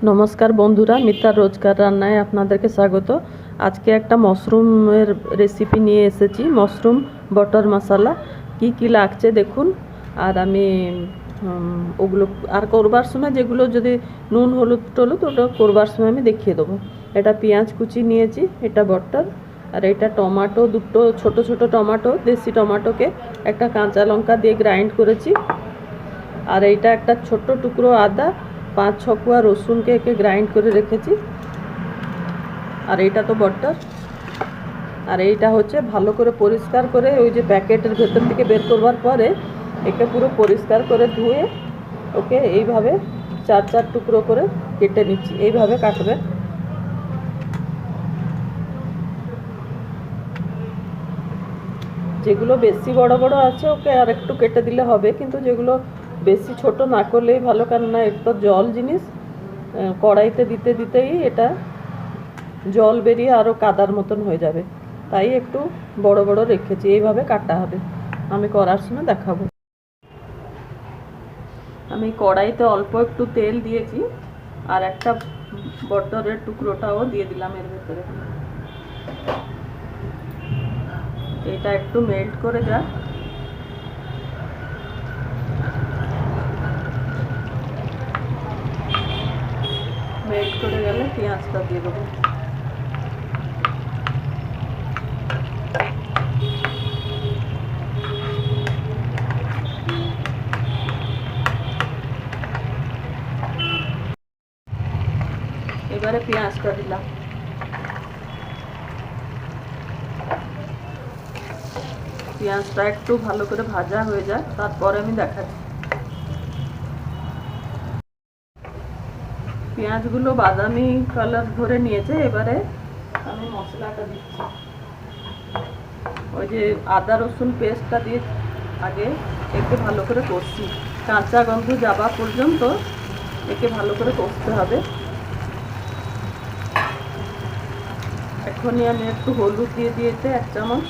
নমস্কার বন্ধুরা, মিতার রোজকার রান্নায় আপনাদেরকে স্বাগত। আজকে একটা মাশরুমের রেসিপি নিয়ে এসেছি, মাশরুম বাটার মশলা। কি কি লাগছে দেখুন। আর আমি ওগুলো আর করবার সময় যেগুলো যদি নুন হলুদ টলুদ ওটা করবার সময় আমি দেখিয়ে দেবো। এটা পেঁয়াজ কুচি নিয়েছি, এটা বাটার, আর এটা টমেটো, দুটো ছোট ছোট টমেটো, দেশি টমেটোকে একটা কাঁচা লঙ্কা দিয়ে গ্রাইন্ড করেছি। আর এইটা একটা ছোট্ট টুকরো আদা, 5-6 কোয়া রসুনকে একে গ্রাইন্ড করে রেখেছি। আর এইটা তো বাটার। আর এইটা হচ্ছে ভালো করে পরিষ্কার করে ওই যে প্যাকেটের ভেতর থেকে বের করবার পরে একে পুরো পরিষ্কার করে ধুয়ে ওকে এইভাবে 4 টুকরো করে কেটে নিচ্ছি। এইভাবে কাটবে। যেগুলো বেশি বড় বড় আছে ওকে আর একটু কেটে দিলে হবে, কিন্তু যেগুলো বেশি ছোট না করলেই ভালো, কেননা একটু জল জিনিস, কড়াইতে দিতে দিতেই এটা জল বেরিয়ে আরও কাদার মতন হয়ে যাবে, তাই একটু বড় বড় রেখেছি। এইভাবে কাটা হবে, আমি করার সময় দেখাবো। আমি কড়াইতে অল্প একটু তেল দিয়েছি আর একটা বাটারের টুকরোটাও দিয়ে দিলাম এর ভেতরে। এটা একটু মেল্ট করে যাক। মেল্ট করে গেলে পেঁয়াজটা দিয়ে দেবো। এবারে পেঁয়াজটা দিলাম। পেঁয়াজটা একটু ভালো করে ভাজা হয়ে যায়, তারপরে আমি দেখাচ্ছি। পেঁয়াজগুলো বাদামি কালার ধরে নিয়েছে। এবারে আমি মশলাটা দিচ্ছি। ওই যে আদা রসুন পেস্টটা দিয়ে আগে একে ভালো করে কষছি, কাঁচা গন্ধ যাওয়া পর্যন্ত একে ভালো করে কষতে হবে। এখনই আমি একটু হলুদ দিয়ে দিয়েছি 1 চামচ।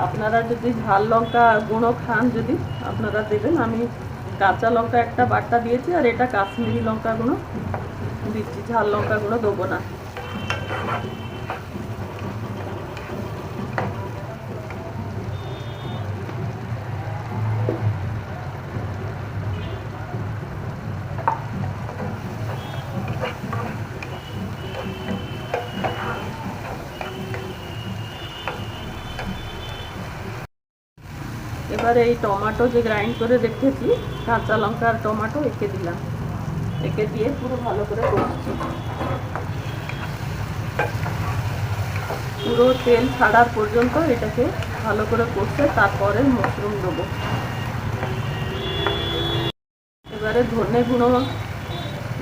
আপনারা যদি ঝাল লঙ্কা গুঁড়ো খান যদি আপনারা দেবেন। আমি কাঁচা লঙ্কা একটা বাটা দিয়েছি, আর এটা কাশ্মীরি লঙ্কা গুঁড়ো দিচ্ছি, ঝাল লঙ্কা গুঁড়ো দেবো না। এবারে এই টমেটো যে গ্রাইন্ড করে রেখেছি, কাঁচা লঙ্কা আর টমেটো একে দিলাম। একে দিয়ে পুরো ভালো করে কষছি। পুরো তেল ছাড়ার পর্যন্ত এটাকে ভালো করে কষে তারপরে মাশরুম দেবো। এবারে ধনে গুঁড়ো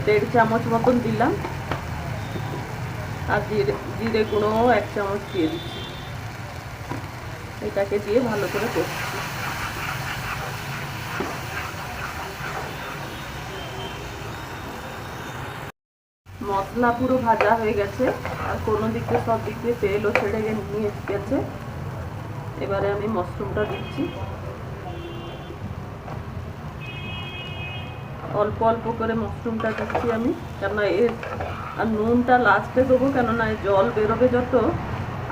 1.5 চামচ মতন দিলাম, আর জিরে গুঁড়ো 1 চামচ দিয়ে দিচ্ছি। এটাকে দিয়ে ভালো করে কষছি। মশলা পুরো ভাজা হয়ে গেছে, আর কোনো দিকে সব দিকে তেলও ছেড়ে নিয়ে গেছে। এবারে আমি মাশরুমটা দিচ্ছি। অল্প অল্প করে মাশরুমটা দিচ্ছি আমি, কেননা আর নুনটা লাস্টে দেবো, কেননা জল বেরোবে যত,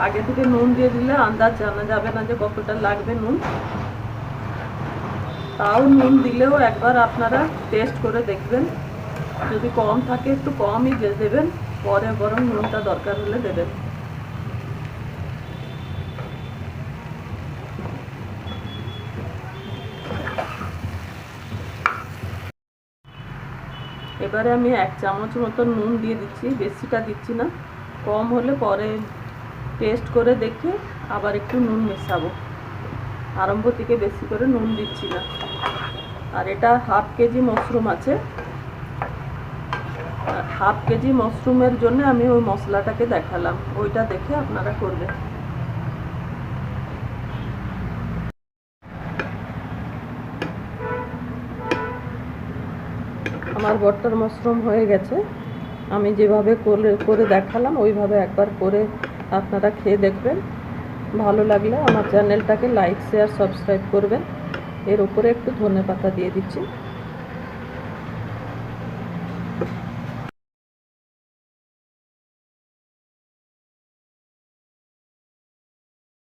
আগে থেকে নুন দিয়ে দিলে আন্দাজ জানা যাবে না যে কতটা লাগবে নুন। তাও নুন দিলেও একবার আপনারা টেস্ট করে দেখবেন, যদি কম থাকে একটু কমই দেবেন, পরে বরং নুনটা দরকার হলে দেবেন। এবারে আমি 1 চামচ মতো নুন দিয়ে দিচ্ছি, বেশিটা দিচ্ছি না। কম হলে পরে টেস্ট করে দেখে আবার একটু নুন মেশাবো। আরম্ভ থেকে বেশি করে নুন দিচ্ছি না। আর এটা 1/2 কেজি মাশরুম আছে। 1/2 কেজি মাশরুমের জন্য আমি ওই মশলাটাকে দেখালাম, ওইটা দেখে আপনারা করবেন। আমার বাটার মাশরুম হয়ে গেছে। আমি যেভাবে করে দেখালাম ওইভাবে একবার করে আপনারা খেয়ে দেখবেন। ভালো লাগলে আমার চ্যানেলটাকে লাইক শেয়ার সাবস্ক্রাইব করবেন। এর উপরে একটু ধনেপাতা দিয়ে দিচ্ছি।